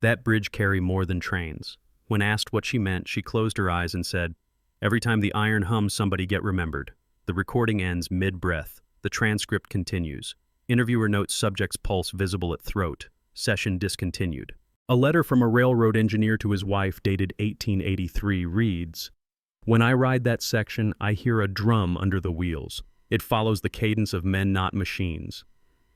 "That bridge carry more than trains." When asked what she meant, she closed her eyes and said, "Every time the iron hums, somebody get remembered." The recording ends mid-breath. The transcript continues. Interviewer notes subject's pulse visible at throat. Session discontinued. A letter from a railroad engineer to his wife dated 1883 reads, "When I ride that section, I hear a drum under the wheels. It follows the cadence of men, not machines."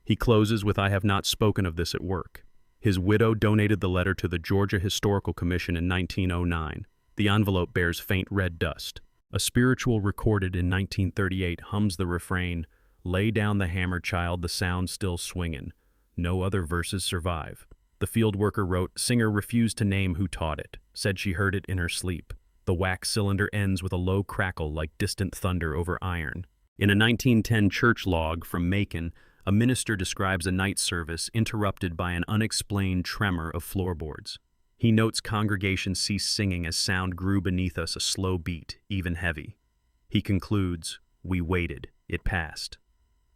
He closes with, "I have not spoken of this at work." His widow donated the letter to the Georgia Historical Commission in 1909. The envelope bears faint red dust. A spiritual recorded in 1938 hums the refrain, "Lay down the hammer, child, the sound's still swingin'." No other verses survive. The field worker wrote, "Singer refused to name who taught it, said she heard it in her sleep." The wax cylinder ends with a low crackle like distant thunder over iron. In a 1910 church log from Macon, a minister describes a night service interrupted by an unexplained tremor of floorboards. He notes congregation ceased singing as sound grew beneath us, a slow beat, even heavy. He concludes, "We waited. It passed."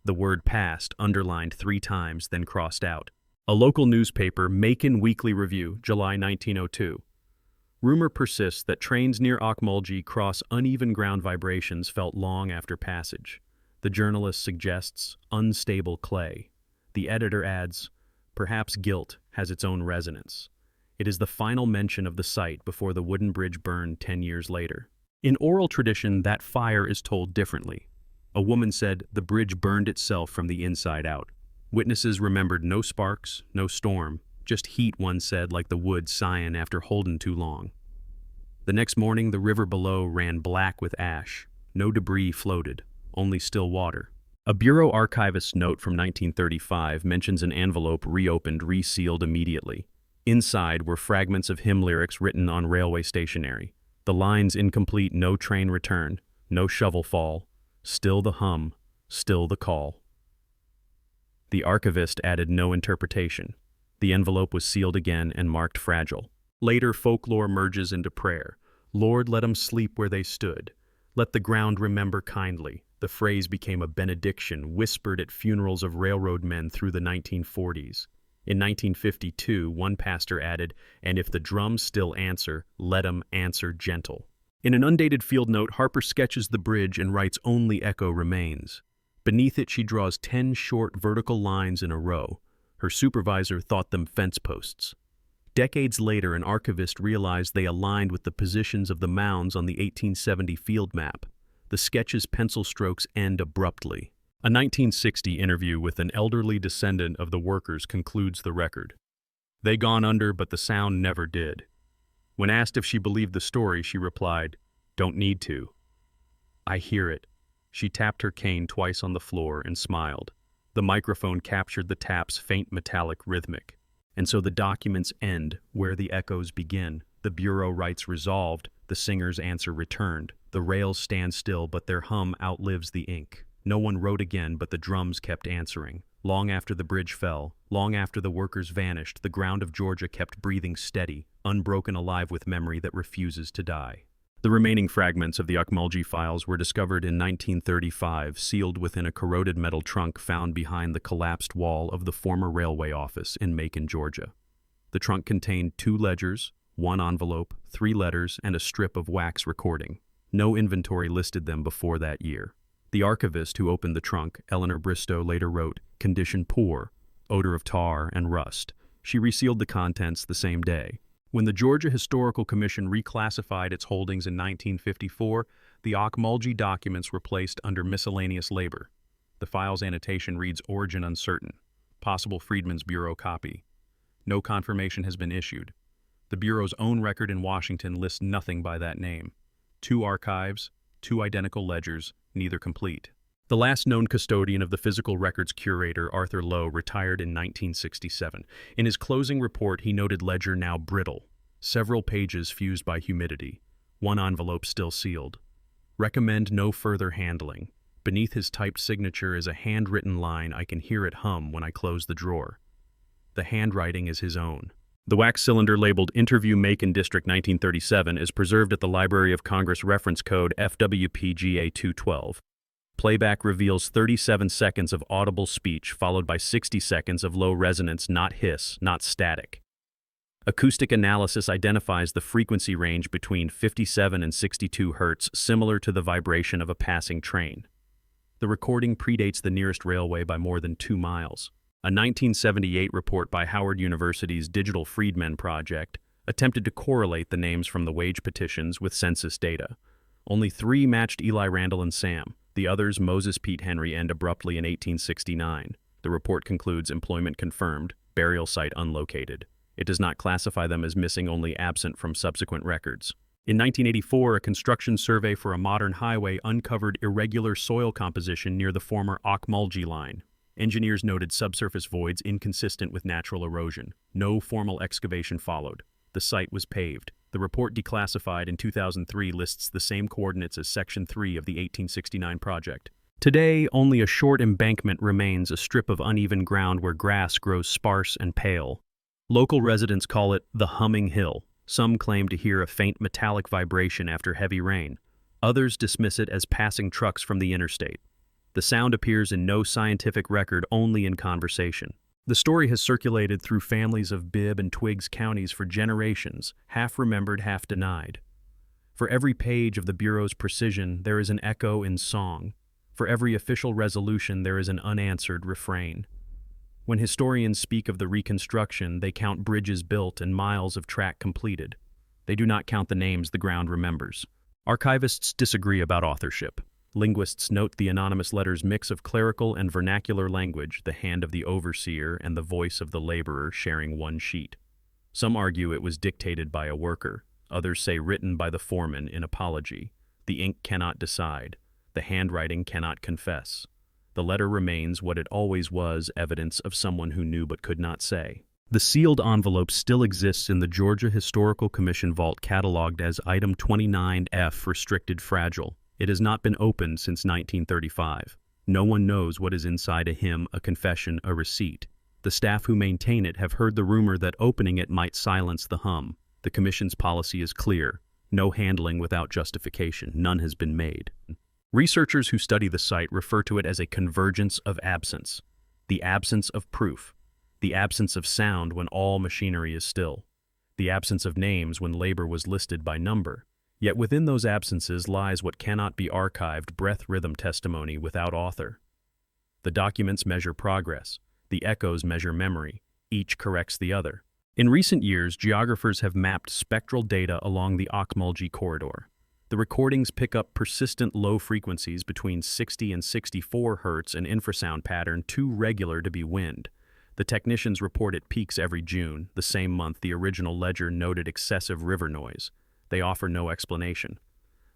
The word "passed" underlined 3 times, then crossed out. A local newspaper, Macon Weekly Review, July 1902. Rumor persists that trains near Ocmulgee cross uneven ground vibrations felt long after passage. The journalist suggests unstable clay. The editor adds, "Perhaps guilt has its own resonance." It is the final mention of the site before the wooden bridge burned 10 years later. In oral tradition, that fire is told differently. A woman said the bridge burned itself from the inside out. Witnesses remembered no sparks, no storm, just heat, one said, like the wood sighing after holding too long. The next morning, the river below ran black with ash. No debris floated, only still water. A Bureau archivist's note from 1935 mentions an envelope reopened, resealed immediately. Inside were fragments of hymn lyrics written on railway stationery. The lines incomplete, "No train return, no shovel fall, still the hum, still the call." The archivist added no interpretation. The envelope was sealed again and marked fragile. Later, folklore merges into prayer. "Lord, let 'em sleep where they stood. Let the ground remember kindly." The phrase became a benediction whispered at funerals of railroad men through the 1940s. In 1952, one pastor added, "And if the drums still answer, let 'em answer gentle." In an undated field note, Harper sketches the bridge and writes, "Only echo remains." Beneath it, she draws 10 short vertical lines in a row. Her supervisor thought them fence posts. Decades later, an archivist realized they aligned with the positions of the mounds on the 1870 field map. The sketch's pencil strokes end abruptly. A 1960 interview with an elderly descendant of the workers concludes the record. "They gone under, but the sound never did." When asked if she believed the story, she replied, "Don't need to. I hear it." She tapped her cane twice on the floor and smiled. The microphone captured the tap's faint metallic rhythmic. And so the documents end where the echoes begin. The Bureau writes resolved, the singer's answer returned. The rails stand still, but their hum outlives the ink. No one wrote again, but the drums kept answering. Long after the bridge fell, long after the workers vanished, the ground of Georgia kept breathing steady, unbroken, alive with memory that refuses to die. The remaining fragments of the Ocmulgee files were discovered in 1935, sealed within a corroded metal trunk found behind the collapsed wall of the former railway office in Macon, Georgia. The trunk contained 2 ledgers, 1 envelope, 3 letters, and a strip of wax recording. No inventory listed them before that year. The archivist who opened the trunk, Eleanor Bristow, later wrote, "Condition poor, odor of tar and rust." She resealed the contents the same day. When the Georgia Historical Commission reclassified its holdings in 1954, the Ocmulgee documents were placed under miscellaneous labor. The file's annotation reads, "Origin uncertain. Possible Freedmen's Bureau copy." No confirmation has been issued. The Bureau's own record in Washington lists nothing by that name. 2 archives, 2 identical ledgers, neither complete. The last known custodian of the physical records curator, Arthur Lowe, retired in 1967. In his closing report, he noted ledger now brittle, several pages fused by humidity, 1 envelope still sealed. Recommend no further handling. Beneath his typed signature is a handwritten line, "I can hear it hum when I close the drawer." The handwriting is his own. The wax cylinder labeled Interview Macon District 1937 is preserved at the Library of Congress Reference Code FWPGA 212. Playback reveals 37 seconds of audible speech followed by 60 seconds of low resonance, not hiss, not static. Acoustic analysis identifies the frequency range between 57 and 62 Hz, similar to the vibration of a passing train. The recording predates the nearest railway by more than 2 miles. A 1978 report by Howard University's Digital Freedmen Project attempted to correlate the names from the wage petitions with census data. Only 3 matched Eli Randall and Sam. The others, Moses Pete Henry, end abruptly in 1869. The report concludes employment confirmed, burial site unlocated. It does not classify them as missing, only absent from subsequent records. In 1984, a construction survey for a modern highway uncovered irregular soil composition near the former Ocmulgee line. Engineers noted subsurface voids inconsistent with natural erosion. No formal excavation followed. The site was paved. The report, declassified in 2003, lists the same coordinates as Section 3 of the 1869 project. Today, only a short embankment remains, a strip of uneven ground where grass grows sparse and pale. Local residents call it the Humming Hill. Some claim to hear a faint metallic vibration after heavy rain. Others dismiss it as passing trucks from the interstate. The sound appears in no scientific record, only in conversation. The story has circulated through families of Bibb and Twiggs counties for generations, half remembered, half denied. For every page of the Bureau's precision, there is an echo in song. For every official resolution, there is an unanswered refrain. When historians speak of the reconstruction, they count bridges built and miles of track completed. They do not count the names the ground remembers. Archivists disagree about authorship. Linguists note the anonymous letter's mix of clerical and vernacular language, the hand of the overseer and the voice of the laborer sharing one sheet. Some argue it was dictated by a worker. Others say written by the foreman in apology. The ink cannot decide. The handwriting cannot confess. The letter remains what it always was, evidence of someone who knew but could not say. The sealed envelope still exists in the Georgia Historical Commission vault, cataloged as Item 29F, restricted fragile. It has not been opened since 1935. No one knows what is inside a hymn, a confession, a receipt. The staff who maintain it have heard the rumor that opening it might silence the hum. The Commission's policy is clear. No handling without justification. None has been made. Researchers who study the site refer to it as a convergence of absence. The absence of proof. The absence of sound when all machinery is still. The absence of names when labor was listed by number. Yet within those absences lies what cannot be archived, breath-rhythm testimony without author. The documents measure progress. The echoes measure memory. Each corrects the other. In recent years, geographers have mapped spectral data along the Ocmulgee corridor. The recordings pick up persistent low frequencies between 60 and 64 Hz, an infrasound pattern too regular to be wind. The technicians report it peaks every June, the same month the original ledger noted excessive river noise. They offer no explanation.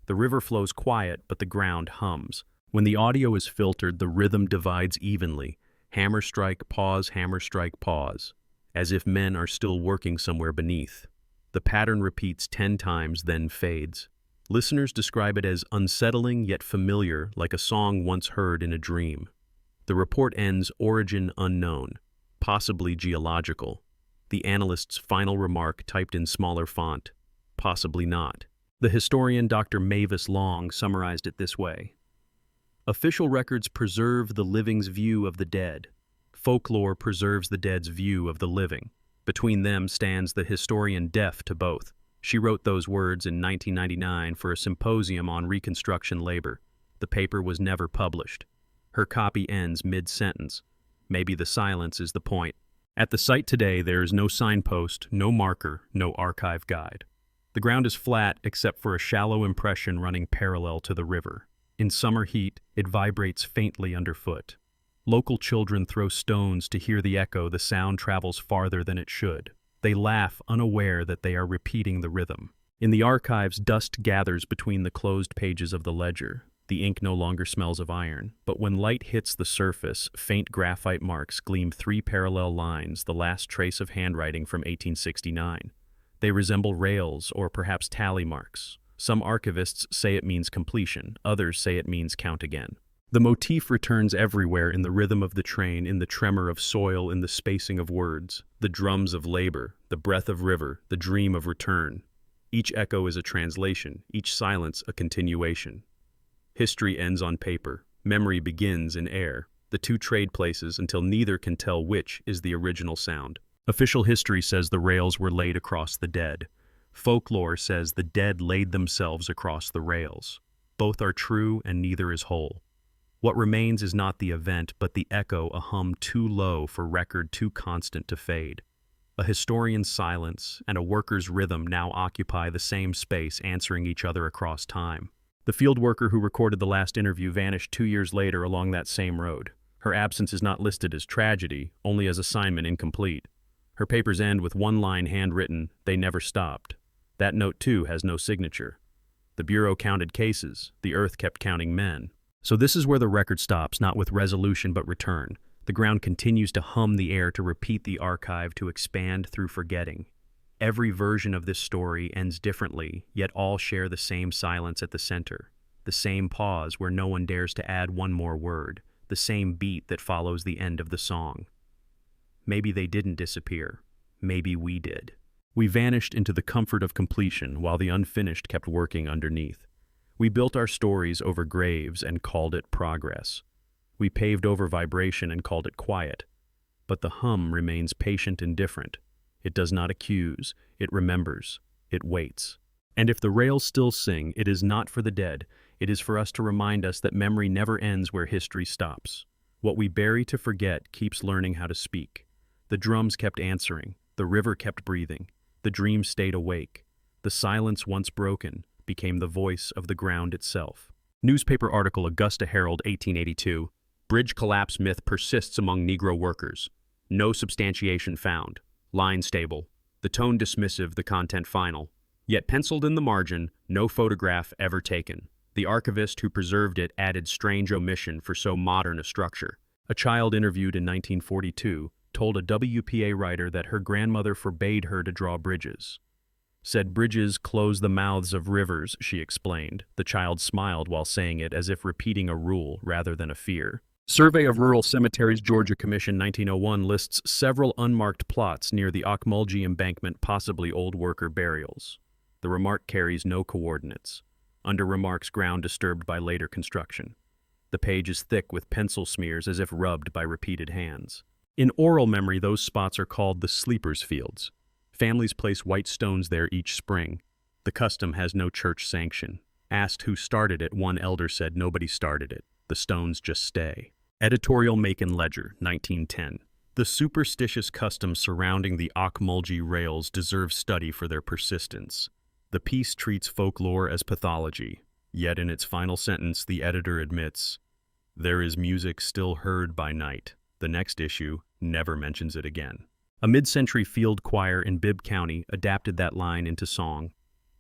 The river flows quiet, but the ground hums. When the audio is filtered, the rhythm divides evenly. Hammer strike, pause, as if men are still working somewhere beneath. The pattern repeats 10 times, then fades. Listeners describe it as unsettling yet familiar, like a song once heard in a dream. The report ends, origin unknown, possibly geological. The analyst's final remark typed in smaller font, possibly not. The historian Dr. Mavis Long summarized it this way: official records preserve the living's view of the dead. Folklore preserves the dead's view of the living. Between them stands the historian deaf to both. She wrote those words in 1999 for a symposium on Reconstruction labor. The paper was never published. Her copy ends mid-sentence. Maybe the silence is the point. At the site today, there is no signpost, no marker, no archive guide. The ground is flat except for a shallow impression running parallel to the river. In summer heat, it vibrates faintly underfoot. Local children throw stones to hear the echo. The sound travels farther than it should. They laugh, unaware that they are repeating the rhythm. In the archives, dust gathers between the closed pages of the ledger. The ink no longer smells of iron, but when light hits the surface, faint graphite marks gleam 3 parallel lines, the last trace of handwriting from 1869. They resemble rails or perhaps tally marks. Some archivists say it means completion, others say it means count again. The motif returns everywhere, in the rhythm of the train, in the tremor of soil, in the spacing of words, the drums of labor, the breath of river, the dream of return. Each echo is a translation, each silence a continuation. History ends on paper, memory begins in air. The two trade places until neither can tell which is the original sound. Official history says the rails were laid across the dead. Folklore says the dead laid themselves across the rails. Both are true and neither is whole. What remains is not the event, but the echo, a hum too low for record, too constant to fade. A historian's silence and a worker's rhythm now occupy the same space, answering each other across time. The field worker who recorded the last interview vanished 2 years later along that same road. Her absence is not listed as tragedy, only as assignment incomplete. Her papers end with one line handwritten, "They never stopped." That note, too, has no signature. The Bureau counted cases. The Earth kept counting men. So this is where the record stops, not with resolution but return. The ground continues to hum the air, to repeat the archive, to expand through forgetting. Every version of this story ends differently, yet all share the same silence at the center, the same pause where no one dares to add one more word, the same beat that follows the end of the song. Maybe they didn't disappear. Maybe we did. We vanished into the comfort of completion while the unfinished kept working underneath. We built our stories over graves and called it progress. We paved over vibration and called it quiet. But the hum remains patient and different. It does not accuse, it remembers, it waits. And if the rails still sing, it is not for the dead, it is for us to remind us that memory never ends where history stops. What we bury to forget keeps learning how to speak. The drums kept answering, the river kept breathing, the dream stayed awake. The silence once broken became the voice of the ground itself. Newspaper article, Augusta Herald, 1882. Bridge collapse myth persists among Negro workers. No substantiation found. Line stable. The tone dismissive, the content final. Yet penciled in the margin, no photograph ever taken. The archivist who preserved it added strange omission for so modern a structure. A child interviewed in 1942 told a WPA writer that her grandmother forbade her to draw bridges. Said bridges close the mouths of rivers, she explained. The child smiled while saying it, as if repeating a rule rather than a fear. Survey of Rural Cemeteries, Georgia Commission, 1901 lists several unmarked plots near the Ocmulgee embankment, possibly old worker burials. The remark carries no coordinates. Under remarks, ground disturbed by later construction. The page is thick with pencil smears as if rubbed by repeated hands. In oral memory, those spots are called the sleepers' fields. Families place white stones there each spring. The custom has no church sanction. Asked who started it, one elder said nobody started it. The stones just stay. Editorial Macon Ledger, 1910. The superstitious customs surrounding the Ocmulgee rails deserve study for their persistence. The piece treats folklore as pathology, yet in its final sentence the editor admits, "There is music still heard by night." The next issue never mentions it again. A mid-century field choir in Bibb County adapted that line into song.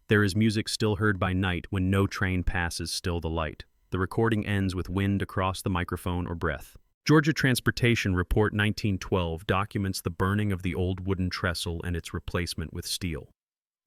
There is music still heard by night when no train passes still the light. The recording ends with wind across the microphone or breath. Georgia Transportation Report, 1912 documents the burning of the old wooden trestle and its replacement with steel.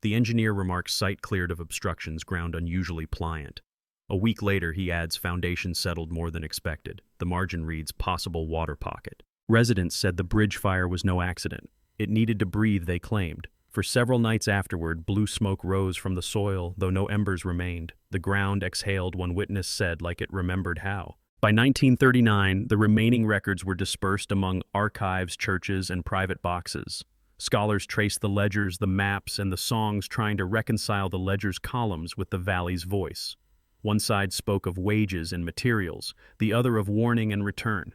The engineer remarks site cleared of obstructions, ground unusually pliant. A week later, he adds foundation settled more than expected. The margin reads possible water pocket. Residents said the bridge fire was no accident. It needed to breathe, they claimed. For several nights afterward, blue smoke rose from the soil, though no embers remained. The ground exhaled, one witness said, like it remembered how. By 1939, the remaining records were dispersed among archives, churches, and private boxes. Scholars traced the ledgers, the maps, and the songs, trying to reconcile the ledger's columns with the valley's voice. One side spoke of wages and materials, the other of warning and return.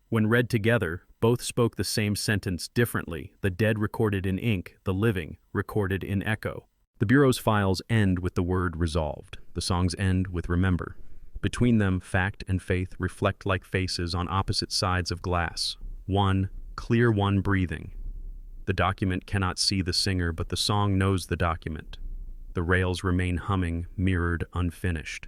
When read together, both spoke the same sentence differently, the dead recorded in ink, the living recorded in echo. The Bureau's files end with the word resolved. The songs end with remember. Between them, fact and faith reflect like faces on opposite sides of glass. One, clear, one breathing. The document cannot see the singer, but the song knows the document. The rails remain humming, mirrored, unfinished.